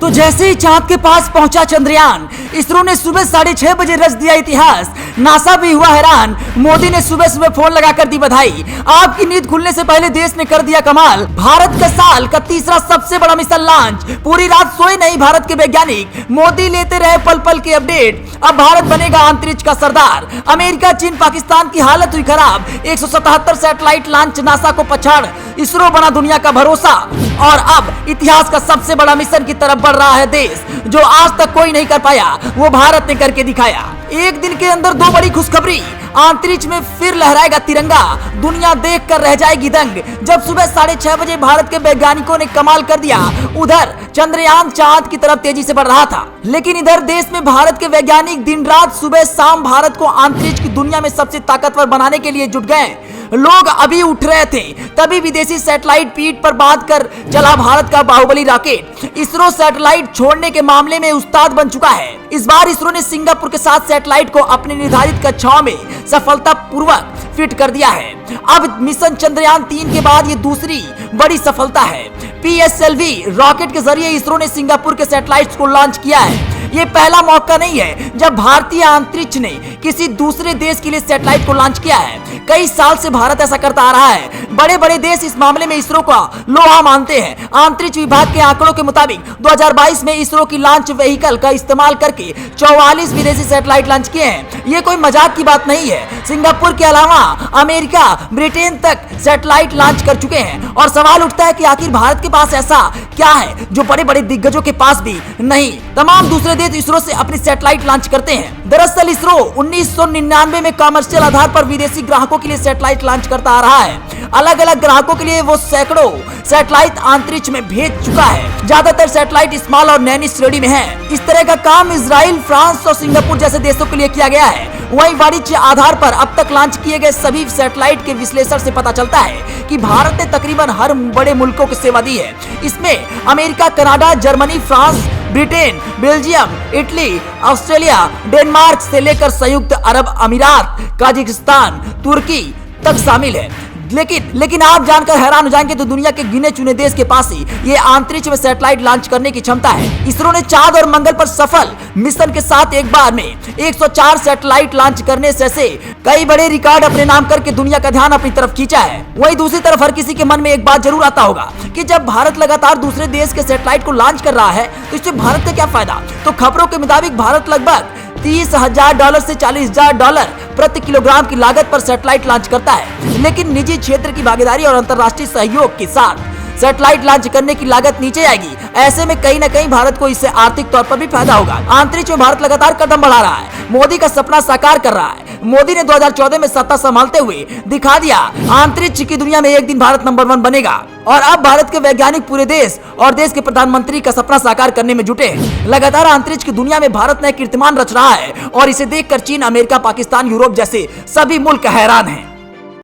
तो जैसे ही चांद के पास पहुंचा चंद्रयान, इसरो ने सुबह 6:30 बजे रच दिया इतिहास। नासा भी हुआ हैरान। मोदी ने सुबह सुबह फोन लगाकर दी बधाई। आपकी नींद खुलने से पहले देश ने कर दिया कमाल। भारत का साल का तीसरा सबसे बड़ा मिशन लॉन्च। पूरी रात सोए नहीं भारत के वैज्ञानिक। मोदी लेते रहे पल पल की अपडेट। अब भारत बनेगा अंतरिक्ष का सरदार। अमेरिका, चीन, पाकिस्तान की हालत हुई खराब। 177 सैटेलाइट लॉन्च, नासा को पछाड़ इसरो बना दुनिया का भरोसा। और अब इतिहास का सबसे बड़ा मिशन की तरफ बढ़ रहा है देश। जो आज तक कोई नहीं कर पाया, वो भारत ने करके दिखाया। एक दिन के अंदर दो बड़ी खुशखबरी। अंतरिक्ष में फिर लहराएगा तिरंगा। दुनिया देख कर रह जाएगी दंग। जब सुबह 6:30 बजे भारत के वैज्ञानिकों ने कमाल कर दिया, उधर चंद्रयान चांद की तरफ तेजी से बढ़ रहा था। लेकिन इधर देश में भारत के वैज्ञानिक दिन रात सुबह शाम भारत को अंतरिक्ष की दुनिया में सबसे ताकतवर बनाने के लिए जुट गए। लोग अभी उठ रहे थे, तभी विदेशी सैटेलाइट पीठ पर बांध कर चला भारत का बाहुबली रॉकेट। इसरो सैटेलाइट छोड़ने के मामले में उस्ताद बन चुका है। इस बार इसरो ने सिंगापुर के साथ सैटेलाइट को अपनी निर्धारित कक्षाओं में सफलतापूर्वक फिट कर दिया है। अब मिशन चंद्रयान 3 के बाद ये दूसरी बड़ी सफलता है। PSLV रॉकेट के जरिए इसरो ने सिंगापुर के सैटेलाइट्स को लॉन्च किया है। ये पहला मौका नहीं है जब भारतीय अंतरिक्ष ने किसी दूसरे देश के लिए सैटेलाइट को लॉन्च किया है। कई साल से भारत ऐसा करता आ रहा है। बड़े बड़े देश इस मामले में इसरो का लोहा मानते हैं। अंतरिक्ष विभाग के आंकड़ों के मुताबिक 2022 में इसरो की लॉन्च व्हीकल का इस्तेमाल करके 44 विदेशी सैटेलाइट लॉन्च किए हैं। ये कोई मजाक की बात नहीं है। सिंगापुर के अलावा अमेरिका, ब्रिटेन तक सैटेलाइट लॉन्च कर चुके हैं। और सवाल उठता है कि आखिर भारत के पास ऐसा क्या है जो बड़े बड़े दिग्गजों के पास भी नहीं। तमाम दूसरे देश इसरो से अपनी सैटेलाइट लॉन्च करते हैं। दरअसल इसरो 1999 में कमर्शियल आधार पर विदेशी ग्राहकों के लिए सैटेलाइट लॉन्च करता आ रहा है। अलग अलग ग्राहकों के लिए वो सैकड़ों सैटेलाइट अंतरिक्ष में भेज चुका है। ज्यादातर सैटेलाइट स्मॉल और नैनी श्रेणी में है। इस तरह का काम इजराइल, फ्रांस और सिंगापुर जैसे देशों के लिए किया गया है। वहीं वाणिज्य आधार पर अब तक लॉन्च किए गए सभी सैटेलाइट के विश्लेषण से पता चलता है कि भारत ने तकरीबन हर बड़े मुल्कों को सेवा दी है। इसमें America, Canada, Germany, France, Britain, Belgium, Italy, Australia, Denmark से लेकर संयुक्त अरब अमीरात, कजाकिस्तान, तुर्की तक शामिल है। लेकिन आप जानकर हैरान हो जाएंगे तो दुनिया के गिने चुने देश के पास ही ये अंतरिक्ष में सैटेलाइट लॉन्च करने की क्षमता है। इसरो ने चांद और मंगल पर सफल मिशन के साथ एक बार में 104 सैटेलाइट लॉन्च करने जैसे कई बड़े रिकॉर्ड अपने नाम करके दुनिया का ध्यान अपनी तरफ खींचा है। वहीं दूसरी तरफ हर किसी के मन में एक बात जरूर आता होगा कि जब भारत लगातार दूसरे देश के सैटेलाइट को लॉन्च कर रहा है तो इससे भारत का क्या फायदा। तो खबरों के मुताबिक भारत लगभग $30,000 से $40,000 प्रति किलोग्राम की लागत पर सैटेलाइट लॉन्च करता है। लेकिन निजी क्षेत्र की भागीदारी और अंतर्राष्ट्रीय सहयोग के साथ सैटेलाइट लॉन्च करने की लागत नीचे आएगी। ऐसे में कहीं न कहीं भारत को इससे आर्थिक तौर पर भी फायदा होगा। अंतरिक्ष में भारत लगातार कदम बढ़ा रहा है। मोदी का सपना साकार कर रहा है। मोदी ने 2014 में सत्ता संभालते हुए दिखा दिया अंतरिक्ष की दुनिया में एक दिन भारत नंबर 1 बनेगा। और अब भारत के वैज्ञानिक पूरे देश और देश के प्रधानमंत्री का सपना साकार करने में जुटे हैं। लगातार अंतरिक्ष की दुनिया में भारत नए कीर्तिमान रच रहा है और इसे देखकर चीन, अमेरिका, पाकिस्तान, यूरोप जैसे सभी मुल्क हैरान हैं।